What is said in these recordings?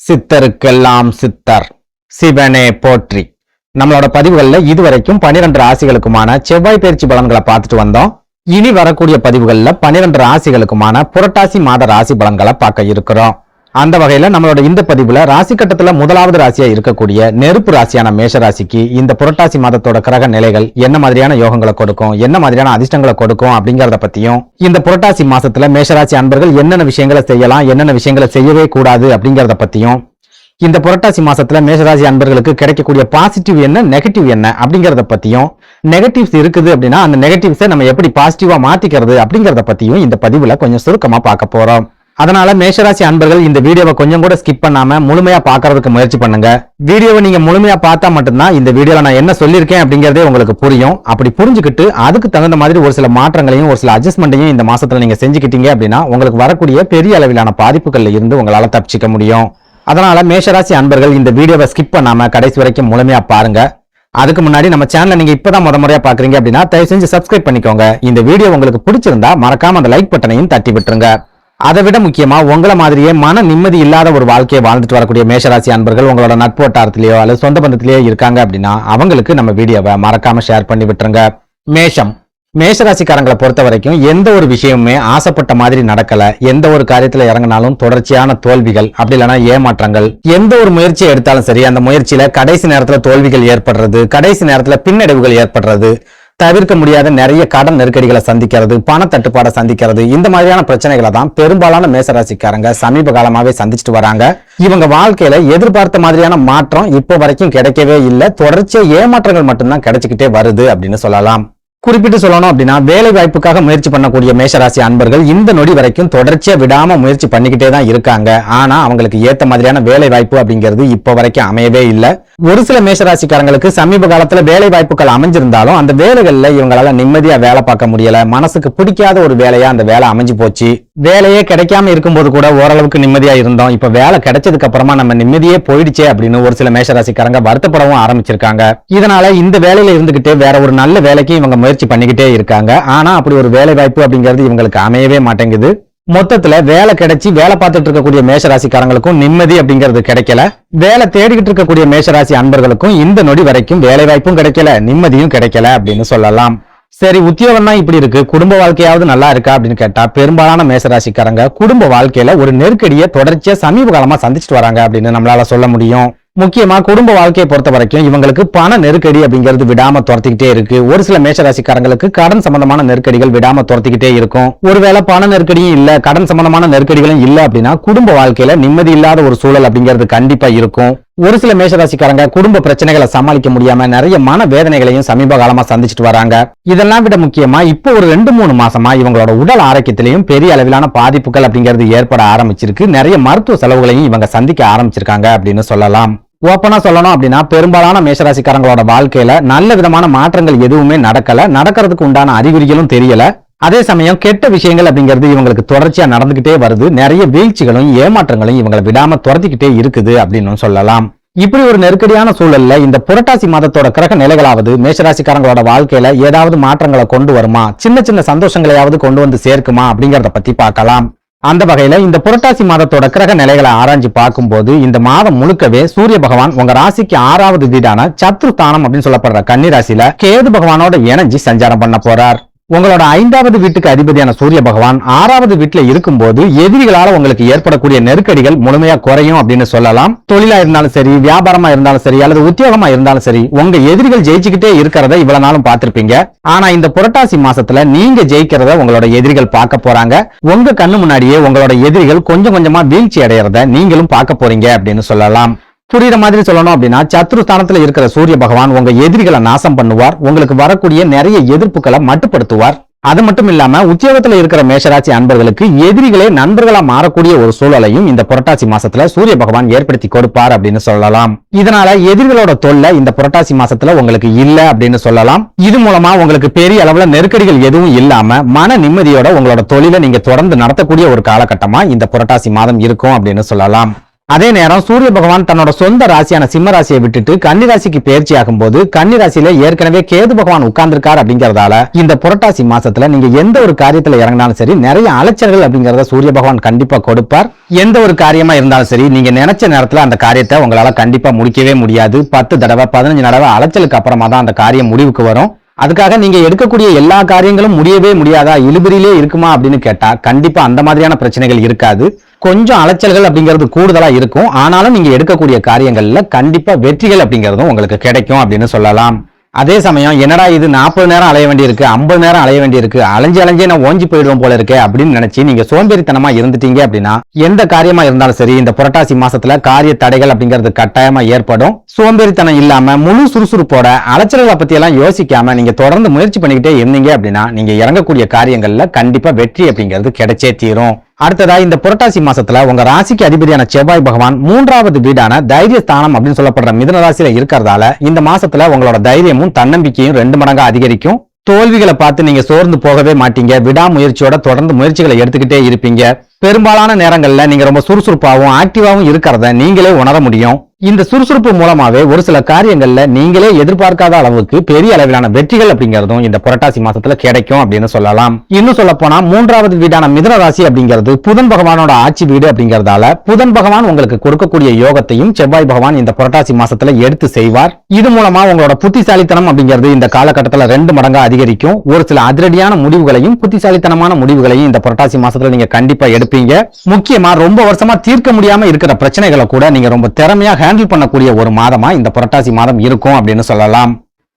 சித்தருக்கெல்லாம் சித்தர் சிவனே போற்றி. நம்மளோட பதிவுகள்ல இதுவரைக்கும் 12 ராசிகளுக்குமான செவ்வாய் பயிற்சி பலன்களை பார்த்துட்டு வந்தோம். இனி வரக்கூடிய பதிவுகள்ல 12 ராசிகளுக்குமான புரட்டாசி மாத ராசி பலன்களை பார்க்க இருக்கிறோம். அந்த வகையில நம்மளோட இந்த பதிவுல ராசி கட்டத்துல முதலாவது ராசியா இருக்கக்கூடிய நெருப்பு ராசியான மேஷ ராசிக்கு இந்த புரட்டாசி மாதத்தோட கிரக நிலைகள் என்ன மாதிரியான யோகங்களை கொடுக்கும், என்ன மாதிரியான அதிர்ஷ்டங்களை கொடுக்கும் அப்படிங்கறத பத்தியும், இந்த புரட்டாசி மாசத்துல மேஷராசி அன்பர்கள் என்னென்ன விஷயங்களை செய்யலாம், என்னென்ன விஷயங்களை செய்யவே கூடாது அப்படிங்கறத பத்தியும், இந்த புரட்டாசி மாசத்துல மேஷராசி அன்பர்களுக்கு கிடைக்கக்கூடிய பாசிட்டிவ் என்ன, நெகட்டிவ் என்ன அப்படிங்கறத பத்தியும், நெகட்டிவ்ஸ் இருக்குது அப்படின்னா அந்த நெகட்டிவ்ஸை நம்ம எப்படி பாசிட்டிவா மாத்திக்கிறது அப்படிங்கறத பத்தியும் இந்த பதிவுல கொஞ்சம் சுருக்கமா பார்க்க போறோம். அதனால மேஷராசி அன்பர்கள் இந்த வீடியோவை கொஞ்சம் கூட ஸ்கிப் பண்ணாம முழுமையா பாக்குறதுக்கு முயற்சி பண்ணுங்க. வீடியோவை நீங்க முழுமையா பார்த்தா மட்டும்தான் இந்த வீடியோல நான் என்ன சொல்லியிருக்கேன் அப்படிங்கறதே உங்களுக்கு புரியும். அப்படி புரிஞ்சுக்கிட்டு அதுக்கு தகுந்த மாதிரி ஒரு சில மாற்றங்களையும் ஒரு சில அட்ஜஸ்ட்மெண்ட்டையும் இந்த மாசத்துல நீங்க செஞ்சுக்கிட்டீங்க அப்படின்னா உங்களுக்கு வரக்கூடிய பெரிய அளவிலான பாதிப்புகள்ல இருந்து உங்களால தப்பிச்சிக்க முடியும். அதனால மேஷராசி அன்பர்கள் இந்த வீடியோவை ஸ்கிப் பண்ணாம கடைசி வரைக்கும் முழுமையா பாருங்க. அதுக்கு முன்னாடி நம்ம சேனலை நீங்க இப்பதான் முறையா பாக்குறீங்க அப்படின்னா தயவு செஞ்சு சப்ஸ்கிரைப் பண்ணிக்கோங்க. இந்த வீடியோ உங்களுக்கு பிடிச்சிருந்தா மறக்காம அந்த லைக் பட்டனையும் தட்டி விட்டுருங்க. அதை விட முக்கியமா உங்களை மாதிரியே மன நிம்மதி இல்லாத ஒரு வாழ்க்கையை வாழ்ந்துட்டு வரக்கூடிய மேஷராசி அன்பர்கள் உங்களோட நட்பு வட்டாரத்திலேயோ அல்லது சொந்த பந்தத்திலேயோ இருக்காங்க அப்படின்னா அவங்களுக்கு நம்ம வீடியோவை மறக்காம ஷேர் பண்ணி விட்டுருங்க. மேஷராசிக்காரங்களை பொறுத்த வரைக்கும் எந்த ஒரு விஷயமுமே ஆசைப்பட்ட மாதிரி நடக்கல. எந்த ஒரு காரியத்துல இறங்கினாலும் தொடர்ச்சியான தோல்விகள், அப்படி இல்லைன்னா ஏமாற்றங்கள். எந்த ஒரு முயற்சியை எடுத்தாலும் சரி அந்த முயற்சியில கடைசி நேரத்துல தோல்விகள் ஏற்படுறது, கடைசி நேரத்துல பின்னடைவுகள் ஏற்படுறது, தவிர்க்க முடியாத நிறைய கடன் நெருக்கடிகளை சந்திக்கிறது, பண தட்டுப்பாடை சந்திக்கிறது, இந்த மாதிரியான பிரச்சனைகளை தான் பெரும்பாலான மேஷராசிக்காரங்க சமீப காலமாவே சந்திச்சுட்டு வராங்க. இவங்க வாழ்க்கையில எதிர்பார்த்த மாதிரியான மாற்றம் இப்போ வரைக்கும் கிடைக்கவே இல்லை. தொடர்ச்சியா ஏமாற்றங்கள் மட்டும்தான் கிடைச்சிக்கிட்டே வருது அப்படின்னு சொல்லலாம். குறிப்பிட்டு சொல்லணும் அப்படின்னா வேலை வாய்ப்புக்காக முயற்சி பண்ணக்கூடிய மேஷராசி அன்பர்கள் இந்த நொடி வரைக்கும் தொடர்ச்சியா விடாம முயற்சி பண்ணிக்கிட்டே தான் இருக்காங்க. ஆனா அவங்களுக்கு ஏத்த மாதிரியான வேலை வாய்ப்பு அப்படிங்கிறது இப்போ வரைக்கும் அமையவே இல்லை. ஒரு சில மேஷராசிக்காரங்களுக்கு சமீப காலத்துல வேலை வாய்ப்புகள் அமைஞ்சிருந்தாலும் அந்த வேலைகள்ல இவங்களால நிம்மதியா வேலை பார்க்க முடியல. மனசுக்கு பிடிக்காத ஒரு வேலையா அந்த வேலை அமைஞ்சு போச்சு. வேலையே கிடைக்காம இருக்கும்போது கூட ஓரளவுக்கு நிம்மதியா இருந்தோம், இப்ப வேலை கிடைச்சதுக்கு அப்புறமா நம்ம நிம்மதியே போயிடுச்சே அப்படின்னு ஒரு சில மேஷராசிக்காரங்க வருத்தப்படவும் ஆரம்பிச்சிருக்காங்க. இதனால இந்த வேலையில இருந்துகிட்டே வேற ஒரு நல்ல வேலைக்கு இவங்க முயற்சி பண்ணிக்கிட்டே இருக்காங்க. ஆனா அப்படி ஒரு வேலை வாய்ப்பு அப்படிங்கிறது இவங்களுக்கு அமையவே மாட்டேங்குது. மொத்தத்துல வேலை கிடைச்சி வேலை பார்த்துட்டு இருக்கக்கூடிய மேஷராசிக்காரங்களுக்கும் நிம்மதி அப்படிங்கிறது கிடைக்கல. வேலை தேடிக்கிட்டு இருக்கக்கூடிய மேஷராசி அன்பர்களுக்கும் இந்த நொடி வரைக்கும் வேலை வாய்ப்பும் கிடைக்கல, நிம்மதியும் கிடைக்கல அப்படின்னு சொல்லலாம். சரி, உத்தியோகம் தான் இப்படி இருக்கு, குடும்ப வாழ்க்கையாவது நல்லா இருக்கா அப்படின்னு கேட்டா பெரும்பாலான மேஷராசிக்காரங்க குடும்ப வாழ்க்கையில ஒரு நெருக்கடியை தொடர்ச்சியா சமீப காலமா சந்திச்சுட்டு வராங்க அப்படின்னு நம்மளால சொல்ல முடியும். முக்கியமா குடும்ப வாழ்க்கையை பொறுத்த வரைக்கும் இவங்களுக்கு பண நெருக்கடி அப்படிங்கிறது விடாம துரத்திக்கிட்டே இருக்கு. ஒரு சில மேஷராசிக்காரங்களுக்கு கடன் சம்பந்தமான நெருக்கடிகள் விடாம துரத்திக்கிட்டே இருக்கும். ஒருவேளை பண நெருக்கடியும் இல்ல, கடன் சம்பந்தமான நெருக்கடிகளும் இல்ல அப்படின்னா குடும்ப வாழ்க்கையில நிம்மதி இல்லாத ஒரு சூழல் அப்படிங்கிறது கண்டிப்பா இருக்கும். ஒரு சில மேஷராசிக்காரங்க குடும்ப பிரச்சனைகளை சமாளிக்க முடியாம நிறைய மன வேதனைகளையும் சமீப காலமா சந்திச்சுட்டு வராங்க. இதெல்லாம் விட முக்கியமா இப்போ ஒரு 2-3 மாசமா இவங்களோட உடல் ஆரோக்கியத்திலையும் பெரிய அளவிலான பாதிப்புகள் அப்படிங்கிறது ஏற்பட ஆரம்பிச்சிருக்கு. நிறைய மருத்துவ செலவுகளையும் இவங்க சந்திக்க ஆரம்பிச்சிருக்காங்க அப்படின்னு சொல்லலாம். ஓப்பனா சொல்லணும் அப்படின்னா பெரும்பாலான மேஷராசிக்காரங்களோட வாழ்க்கையில நல்ல விதமான மாற்றங்கள் எதுவுமே நடக்கல, நடக்கிறதுக்கு உண்டான அறிகுறிகளும் தெரியல. அதே சமயம் கெட்ட விஷயங்கள் அப்படிங்கிறது இவங்களுக்கு தொடர்ச்சியா நடந்துகிட்டே வருது. நிறைய வீழ்ச்சிகளும் ஏமாற்றங்களும் இவங்களை விடாம துரத்திக்கிட்டே இருக்குது அப்படின்னு சொல்லலாம். இப்படி ஒரு நெருக்கடியான சூழல்ல இந்த புரட்டாசி மாதத்தோட கிரக நிலைகளாவது மேஷராசிக்காரங்களோட வாழ்க்கையில ஏதாவது மாற்றங்களை கொண்டு வருமா, சின்ன சின்ன சந்தோஷங்களையாவது கொண்டு வந்து சேர்க்குமா அப்படிங்கறத பத்தி பார்க்கலாம். அந்த வகையில இந்த புரட்டாசி மாதத்தோட கிரக நிலைகளை ஆராய்ச்சி பார்க்கும்போது இந்த மாதம் முழுக்கவே சூரிய பகவான் உங்க ராசிக்கு 6வது வீடான சத்ருஸ்தானம் அப்படின்னு சொல்லப்படுற கன்னி ராசியில கேது பகவானோட இணைஞ்சு சஞ்சாரம் பண்ண போறார். உங்களோட 5வது வீட்டுக்கு அதிபதியான சூரிய பகவான் 6வது வீட்டுல இருக்கும்போது எதிரிகளால உங்களுக்கு ஏற்படக்கூடிய நெருக்கடிகள் முழுமையா குறையும் அப்படின்னு சொல்லலாம். தொழிலா இருந்தாலும் சரி, வியாபாரமா இருந்தாலும் சரி, அல்லது உத்தியோகமா இருந்தாலும் சரி, உங்க எதிரிகள் ஜெயிச்சுக்கிட்டே இருக்கிறத இவ்வளவு நாளும் பார்த்திருப்பீங்க. ஆனா இந்த புரட்டாசி மாசத்துல நீங்க ஜெயிக்கிறத உங்களோட எதிரிகள் பார்க்க போறாங்க. உங்க கண்ணு முன்னாடியே உங்களோட எதிரிகள் கொஞ்சம் கொஞ்சமா வீழ்ச்சி அடையறத நீங்களும் பார்க்க போறீங்க அப்படின்னு சொல்லலாம். புரியுற மாதிரி சொல்லணும் அப்படின்னா சத்ருஸ்தானத்துல இருக்கிற சூரிய பகவான் உங்க எதிரிகளை நாசம் பண்ணுவார். உங்களுக்கு வரக்கூடிய நிறைய எதிர்ப்புகளை மட்டுப்படுத்துவார். அது மட்டும் இல்லாம உத்தியோகத்துல இருக்கிற மேஷராசி அன்பர்களுக்கு எதிரிகளே நண்பர்களா மாறக்கூடிய ஒரு சூழலையும் இந்த புரட்டாசி மாசத்துல சூரிய பகவான் ஏற்படுத்தி கொடுப்பார் அப்படின்னு சொல்லலாம். இதனால எதிரிகளோட தொல்லை இந்த புரட்டாசி மாசத்துல உங்களுக்கு இல்ல அப்படின்னு சொல்லலாம். இது மூலமா உங்களுக்கு பெரிய அளவுல நெருக்கடிகள் எதுவும் இல்லாம மன நிம்மதியோட உங்களோட தொழிலை நீங்க தொடர்ந்து நடத்தக்கூடிய ஒரு காலகட்டமா இந்த புரட்டாசி மாதம் இருக்கும் அப்படின்னு சொல்லலாம். அதே நேரம் சூரிய பகவான் தன்னோட சொந்த ராசியான சிம்ம ராசியை விட்டுட்டு கன்னி ராசிக்கு பயிற்சி ஆகும்போது கன்னி ராசியில ஏற்கனவே கேது பகவான் உட்கார்ந்திருக்காரு அப்படிங்கறதால இந்த புரட்டாசி மாசத்துல நீங்க எந்த ஒரு காரியத்துல இறங்கினாலும் சரி நிறைய அலைச்சல்கள் அப்படிங்கறத சூரிய பகவான் கண்டிப்பா கொடுப்பார். எந்த ஒரு காரியமா இருந்தாலும் சரி நீங்க நினைச்ச நேரத்துல அந்த காரியத்தை உங்களால கண்டிப்பா முடிக்கவே முடியாது. 10 தடவை 15 தடவை அலைச்சலுக்கு அப்புறமா தான் அந்த காரியம் முடிவுக்கு வரும். அதுக்காக நீங்க எடுக்கக்கூடிய எல்லா காரியங்களும் முடியவே முடியாதா, இழுபறியிலே இருக்குமா அப்படின்னு கேட்டா கண்டிப்பா அந்த மாதிரியான பிரச்சனைகள் இருக்காது. கொஞ்சம் அலைச்சல்கள் அப்படிங்கிறது கூடுதலா இருக்கும். ஆனாலும் நீங்க எடுக்கக்கூடிய காரியங்கள்ல கண்டிப்பா வெற்றிகள் அப்படிங்கிறதும் உங்களுக்கு கிடைக்கும் அப்படின்னு சொல்லலாம். அதே சமயம் என்னடா இது 40 நேரம் அலைய வேண்டி இருக்கு, 50 நேரம் அலைய வேண்டி இருக்கு, அலைஞ்சே நான் ஓஞ்சி போயிடுவோம் போல இருக்கே அப்படின்னு நினைச்சு நீங்க சோம்பேறித்தனமா இருந்துட்டீங்க அப்படின்னா எந்த காரியமா இருந்தாலும் சரி இந்த புரட்டாசி மாசத்துல காரிய தடைகள் அப்படிங்கிறது கட்டாயமா ஏற்படும். சோம்பேறித்தனம் இல்லாம முழு சுறுசுறுப்போட அலைச்சல்களை பத்தி எல்லாம் யோசிக்காம நீங்க தொடர்ந்து முயற்சி பண்ணிக்கிட்டே இருந்தீங்க அப்படின்னா நீங்க இறங்கக்கூடிய காரியங்கள்ல கண்டிப்பா வெற்றி அப்படிங்கிறது கிடைச்சே தீரும். அடுத்ததா இந்த புரட்டாசி மாசத்துல உங்க ராசிக்கு அதிபதியான செவ்வாய் பகவான் 3வது வீடான தைரிய ஸ்தானம் அப்படின்னு சொல்லப்படுற மிதுன ராசியில இருக்கிறதால இந்த மாசத்துல உங்களோட தைரியமும் தன்னம்பிக்கையும் 2 மடங்கா அதிகரிக்கும். தோல்விகளை பார்த்து நீங்க சோர்ந்து போகவே மாட்டீங்க. விடாமுயற்சியோட தொடர்ந்து முயற்சிகளை எடுத்துக்கிட்டே இருப்பீங்க. பெரும்பாலான நேரங்கள்ல நீங்க ரொம்ப சுறுசுறுப்பாகவும் ஆக்டிவாவும் இருக்கிறத நீங்களே உணர முடியும். இந்த சுறுசுறுப்பு மூலமாவே ஒரு சில காரியங்கள்ல நீங்களே எதிர்பார்க்காத அளவுக்கு பெரிய அளவிலான வெற்றிகள் அப்படிங்கிறதும் இந்த புரட்டாசி மாசத்துல கிடைக்கும் அப்படின்னு சொல்லலாம். இன்னும் சொல்ல போனா 3வது வீடான மிதுன ராசி அப்படிங்கிறது புதன் பகவானோட ஆட்சி வீடு அப்படிங்கறதால புதன் பகவான் உங்களுக்கு கொடுக்கக்கூடிய யோகத்தையும் செவ்வாய் பகவான் இந்த புரட்டாசி மாசத்துல எடுத்து செய்வார். இது மூலமா உங்களோட புத்திசாலித்தனம் அப்படிங்கிறது இந்த காலகட்டத்துல 2 மடங்கா அதிகரிக்கும். ஒரு சில அதிரடியான முடிவுகளையும் புத்திசாலித்தனமான முடிவுகளையும் இந்த புரட்டாசி மாசத்துல நீங்க கண்டிப்பா எடுப்பீங்க. முக்கியமா ரொம்ப வருஷமா தீர்க்க முடியாம இருக்கிற பிரச்சனைகளை கூட நீங்க ரொம்ப திறமையா ஹேண்டில் பண்ணக்கூடிய ஒரு மாதமா இந்த புரட்டாசி மாதம் இருக்கும் அப்படின்னு சொல்லலாம்.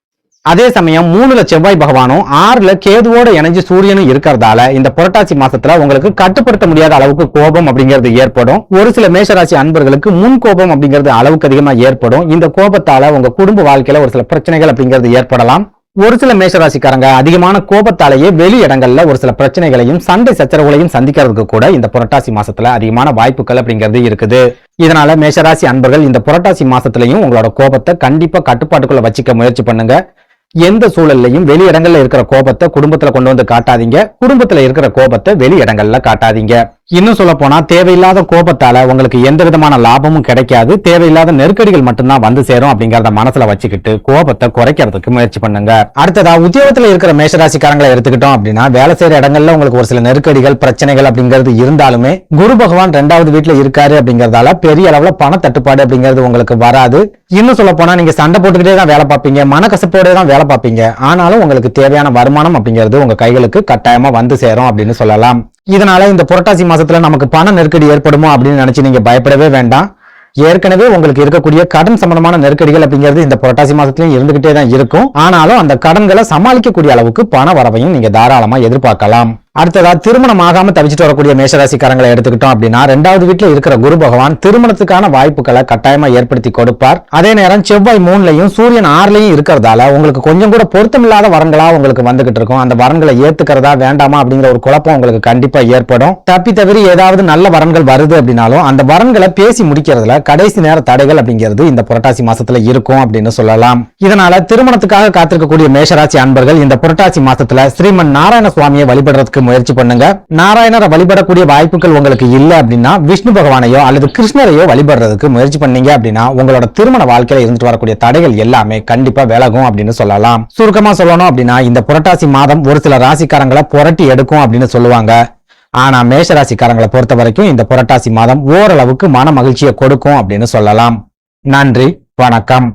அதே சமயம் 3ல செவ்வாய் பகவானும் 6ல கேதுவோட இணைஞ்சு சூரியனும் இருக்கிறதால இந்த புரட்டாசி மாசத்துல உங்களுக்கு கட்டுப்படுத்த முடியாத அளவுக்கு கோபம் அப்படிங்கிறது ஏற்படும். ஒரு சில மேஷராசி அன்பர்களுக்கு முன் கோபம் அப்படிங்கிறது அளவுக்கு அதிகமா ஏற்படும். இந்த கோபத்தால உங்க குடும்ப வாழ்க்கையில ஒரு சில பிரச்சனைகள் அப்படிங்கிறது ஏற்படலாம். ஒரு சில மேஷராசிக்காரங்க அதிகமான கோபத்தாலேயே வெளி இடங்கள்ல ஒரு சில பிரச்சனைகளையும் சண்டை சச்சரவுகளையும் சந்திக்கிறதுக்கு கூட இந்த புரட்டாசி மாசத்துல அதிகமான வாய்ப்புகள் அப்படிங்கிறது இருக்குது. இதனால மேஷராசி அன்பர்கள் இந்த புரட்டாசி மாசத்துலயும் உங்களோட கோபத்தை கண்டிப்பா கட்டுப்பாட்டுக்குள்ள வச்சுக்க முயற்சி பண்ணுங்க. எந்த சூழல்லையும் வெளி இடங்கள்ல இருக்கிற கோபத்தை குடும்பத்துல கொண்டு வந்து காட்டாதீங்க. குடும்பத்துல இருக்கிற கோபத்தை வெளி இடங்கள்ல காட்டாதீங்க. இன்னும் சொல்ல போனா தேவையில்லாத கோபத்தால உங்களுக்கு எந்த விதமான லாபமும் கிடைக்காது. தேவையில்லாத நெருக்கடிகள் மட்டும்தான் வந்து சேரும் அப்படிங்கறத மனசுல வச்சுக்கிட்டு கோபத்தை குறைக்கிறதுக்கு முயற்சி பண்ணுங்க. அடுத்ததா உத்தியோகத்துல இருக்கிற மேஷராசிக்காரங்களை எடுத்துக்கிட்டோம் அப்படின்னா வேலை செய்யற இடங்கள்ல உங்களுக்கு ஒரு சில நெருக்கடிகள் பிரச்சனைகள் அப்படிங்கிறது இருந்தாலுமே குரு பகவான் 2வது வீட்டுல இருக்காரு அப்படிங்கறதால பெரிய அளவுல பண தட்டுப்பாடு அப்படிங்கிறது உங்களுக்கு வராது. இன்னும் சொல்ல போனா நீங்க சண்டை போட்டுக்கிட்டே தான் வேலை பார்ப்பீங்க, மனக்கசப்போட தான் வேலை பார்ப்பீங்க. ஆனாலும் உங்களுக்கு தேவையான வருமானம் அப்படிங்கிறது உங்க கைகளுக்கு கட்டாயமா வந்து சேரும் அப்படின்னு சொல்லலாம். இதனால இந்த புரட்டாசி மாசத்துல நமக்கு பண நெருக்கடி ஏற்படுமோ அப்படின்னு நினைச்சு நீங்க பயப்படவே வேண்டாம். ஏற்கனவே உங்களுக்கு இருக்கக்கூடிய கடன் சம்பந்தமான நெருக்கடிகள் அப்படிங்கிறது இந்த புரட்டாசி மாசத்துலயும் இருந்துகிட்டே தான் இருக்கும். ஆனாலும் அந்த கடன்களை சமாளிக்கக்கூடிய அளவுக்கு பண வரவையும் நீங்க தாராளமா எதிர்பார்க்கலாம். அடுத்ததா திருமணம் ஆகாம தவிச்சிட்டு வரக்கூடிய மேஷராசிக்காரங்களை எடுத்துக்கிட்டோம் அப்படின்னா 2வது வீட்டுல இருக்கிற குரு பகவான் திருமணத்துக்கான வாய்ப்புகளை கட்டாயமா ஏற்படுத்தி கொடுப்பார். அதே நேரம் செவ்வாய் 3லயும் சூரியன் 6லயும் இருக்கிறதால உங்களுக்கு கொஞ்சம் கூட பொருத்தமில்லாத வரங்களா உங்களுக்கு வந்துகிட்டு இருக்கும். அந்த வரங்களை ஏத்துக்கிறதா வேண்டாமா அப்படிங்கிற ஒரு குழப்பம் உங்களுக்கு கண்டிப்பா ஏற்படும். தப்பி தவிர ஏதாவது நல்ல வரன்கள் வருது அப்படின்னாலும் அந்த வரன்களை பேசி முடிக்கிறதுல கடைசி நேர தடைகள் அப்படிங்கிறது இந்த புரட்டாசி மாசத்துல இருக்கும் அப்படின்னு சொல்லலாம். இதனால திருமணத்துக்காக காத்திருக்கக்கூடிய மேஷராசி அன்பர்கள் இந்த புரட்டாசி மாசத்துல ஸ்ரீமன் நாராயண சுவாமியை வழிபடுறதுக்கு முயற்சி பண்ணுங்க. நாராயணரை வழிபடக்கூடிய வாய்ப்புகள் உங்களுக்கு இல்ல அப்படின்னா விஷ்ணு பகவானையோ அல்லது கிருஷ்ணரையோ வழிபடுறதுக்கு முயற்சி பண்ணீங்க அப்படின்னா உங்களோட திருமண வாழ்க்கையில இருந்துட்டு வரக்கூடிய தடைகள் எல்லாமே கண்டிப்பா விலகும் அப்படின்னு சொல்லலாம். சுருக்கமா சொல்லணும் அப்படின்னா இந்த புரட்டாசி மாதம் ஒரு சில ராசிக்காரங்களை புரட்டி எடுக்கும் அப்படின்னு சொல்லுவாங்க. ஆனா மேஷராசிக்காரங்களை பொறுத்த வரைக்கும் இந்த புரட்டாசி மாதம் ஓரளவுக்கு மன மகிழ்ச்சியை கொடுக்கும் அப்படின்னு சொல்லலாம். நன்றி, வணக்கம்.